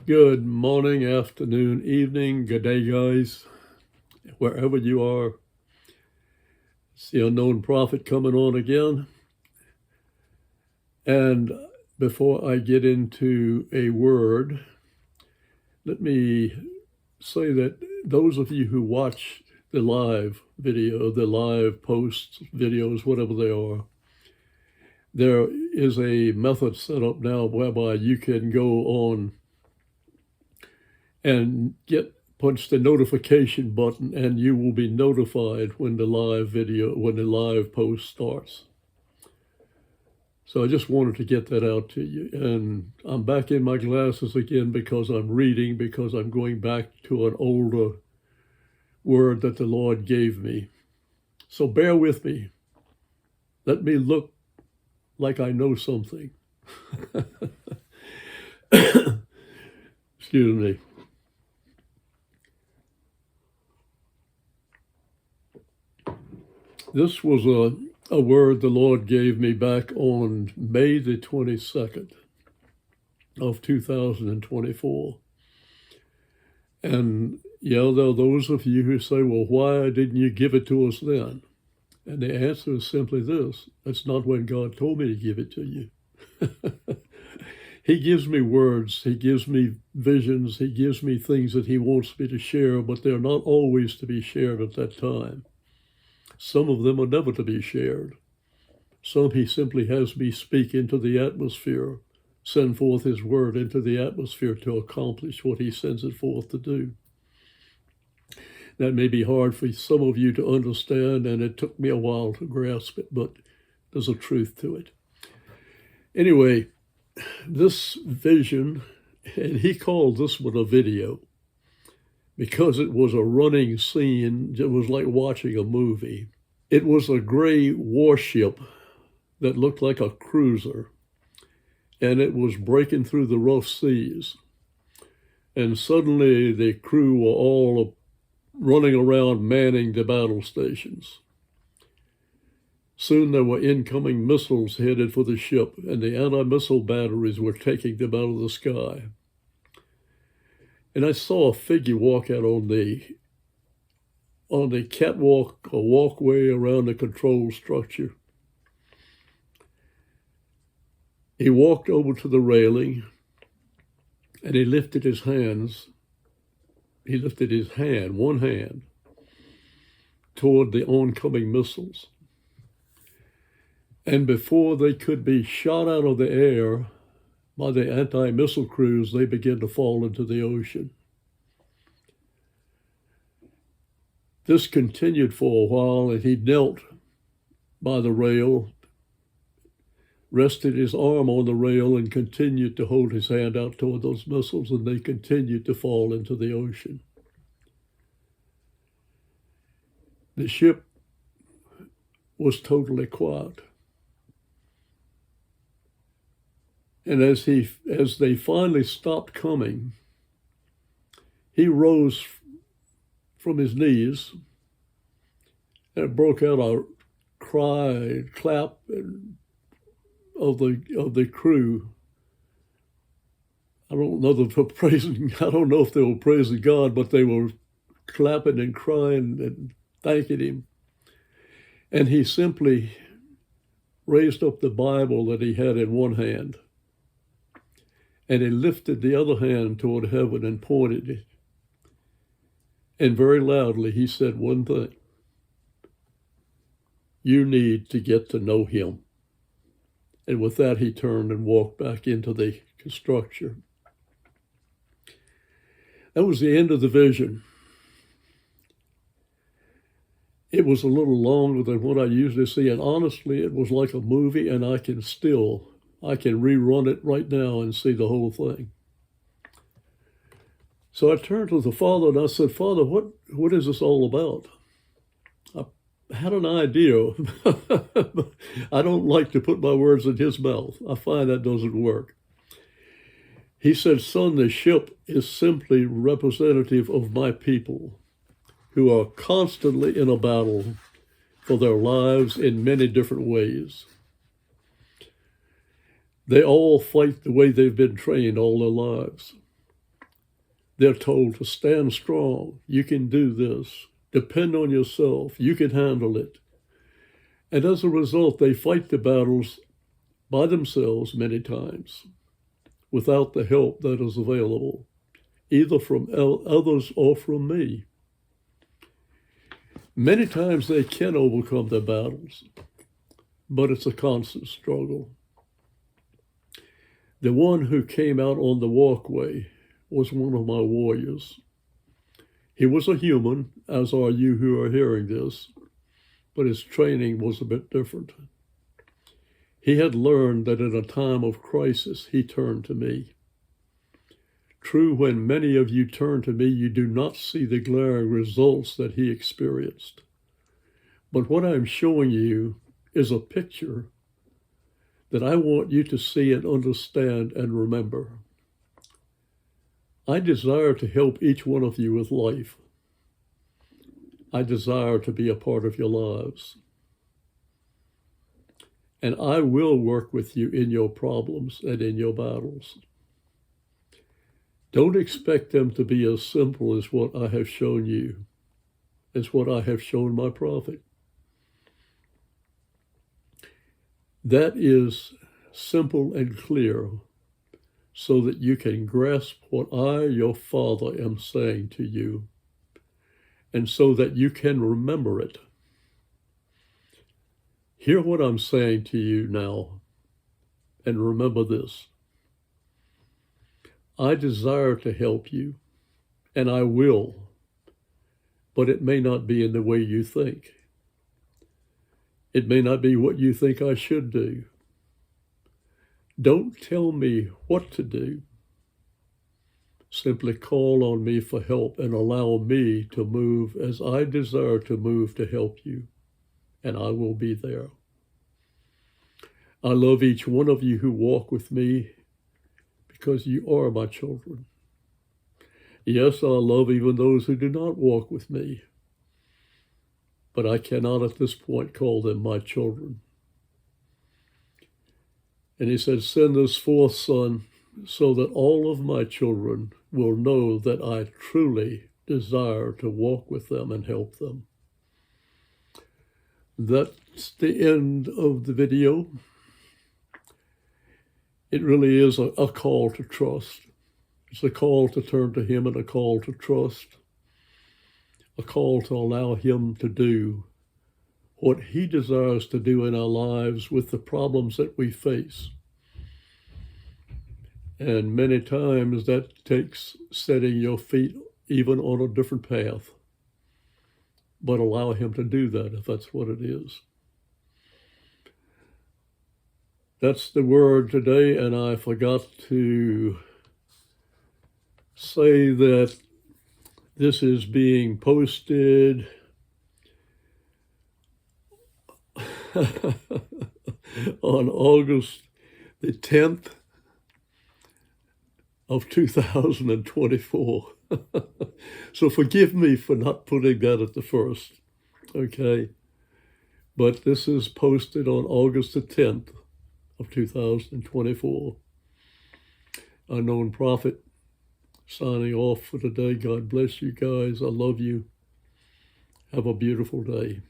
Good morning, afternoon, evening, good day, guys. Wherever you are, it's the unknown prophet coming on again. And before I get into a word, let me say that those of you who watch the live video, the live posts, videos, whatever they are, there is a method set up now whereby you can go on and punch the notification button and you will be notified when the live post starts. So I just wanted to get that out to you. And I'm back in my glasses again because I'm reading, because I'm going back to an older word that the Lord gave me. So bear with me. Let me look like I know something. Excuse me. This was a word the Lord gave me back on May the 22nd of 2024. And yeah, there are those of you who say, well, why didn't you give it to us then? And the answer is simply this: that's not when God told me to give it to you. He gives me words, he gives me visions, he gives me things that he wants me to share, but they're not always to be shared at that time. Some of them are never to be shared. Some he simply has me speak into the atmosphere, send forth his word into the atmosphere to accomplish what he sends it forth to do. That may be hard for some of you to understand, and it took me a while to grasp it, but there's a truth to it. Anyway, this vision, and he called this one a video because it was a running scene. It was like watching a movie. It was a gray warship that looked like a cruiser, and it was breaking through the rough seas. And suddenly the crew were all running around manning the battle stations. Soon there were incoming missiles headed for the ship, and the anti-missile batteries were taking them out of the sky. And I saw a figure walk out on the catwalk, a walkway around the control structure. He walked over to the railing and he lifted his hands. He lifted his hand, one hand, toward the oncoming missiles. And before they could be shot out of the air by the anti-missile crews, they began to fall into the ocean. This continued for a while, and he knelt by the rail, rested his arm on the rail, and continued to hold his hand out toward those missiles, and they continued to fall into the ocean. The ship was totally quiet. And as they finally stopped coming, he rose from his knees and broke out a cry, clap of the crew. I don't know if they were praising God, but they were clapping and crying and thanking him. And he simply raised up the Bible that he had in one hand, and he lifted the other hand toward heaven and pointed it. And very loudly he said one thing: you need to get to know him. And with that, he turned and walked back into the structure. That was the end of the vision. It was a little longer than what I usually see, and honestly, it was like a movie, and I can rerun it right now and see the whole thing. So I turned to the Father and I said, Father, what is this all about? I had an idea. I don't like to put my words in his mouth. I find that doesn't work. He said, son, the ship is simply representative of my people who are constantly in a battle for their lives in many different ways. They all fight the way they've been trained all their lives. They're told to stand strong. You can do this. Depend on yourself. You can handle it. And as a result, they fight the battles by themselves many times without the help that is available, either from others or from me. Many times they can overcome their battles, but it's a constant struggle. The one who came out on the walkway was one of my warriors. He was a human, as are you who are hearing this, but his training was a bit different. He had learned that in a time of crisis, he turned to me. True, when many of you turn to me, you do not see the glaring results that he experienced. But what I'm showing you is a picture that I want you to see and understand and remember. I desire to help each one of you with life. I desire to be a part of your lives. And I will work with you in your problems and in your battles. Don't expect them to be as simple as what I have shown you, as what I have shown my prophet. That is simple and clear so that you can grasp what I, your Father, am saying to you, and so that you can remember it. Hear what I'm saying to you now, and remember this. I desire to help you, and I will, but it may not be in the way you think. It may not be what you think I should do. Don't tell me what to do. Simply call on me for help and allow me to move as I desire to move to help you, and I will be there. I love each one of you who walk with me because you are my children. Yes, I love even those who do not walk with me, but I cannot at this point call them my children. And he said, send this forth, Son, so that all of my children will know that I truly desire to walk with them and help them. That's the end of the video. It really is a call to trust. It's a call to turn to him and a call to trust. A call to allow him to do what he desires to do in our lives with the problems that we face. And many times that takes setting your feet even on a different path. But allow him to do that if that's what it is. That's the word today, and I forgot to say that this is being posted on August the 10th of 2024. So forgive me for not putting that at the first, okay? But this is posted on August the 10th of 2024. Unknown Prophet, signing off for today. God bless you guys. I love you. Have a beautiful day.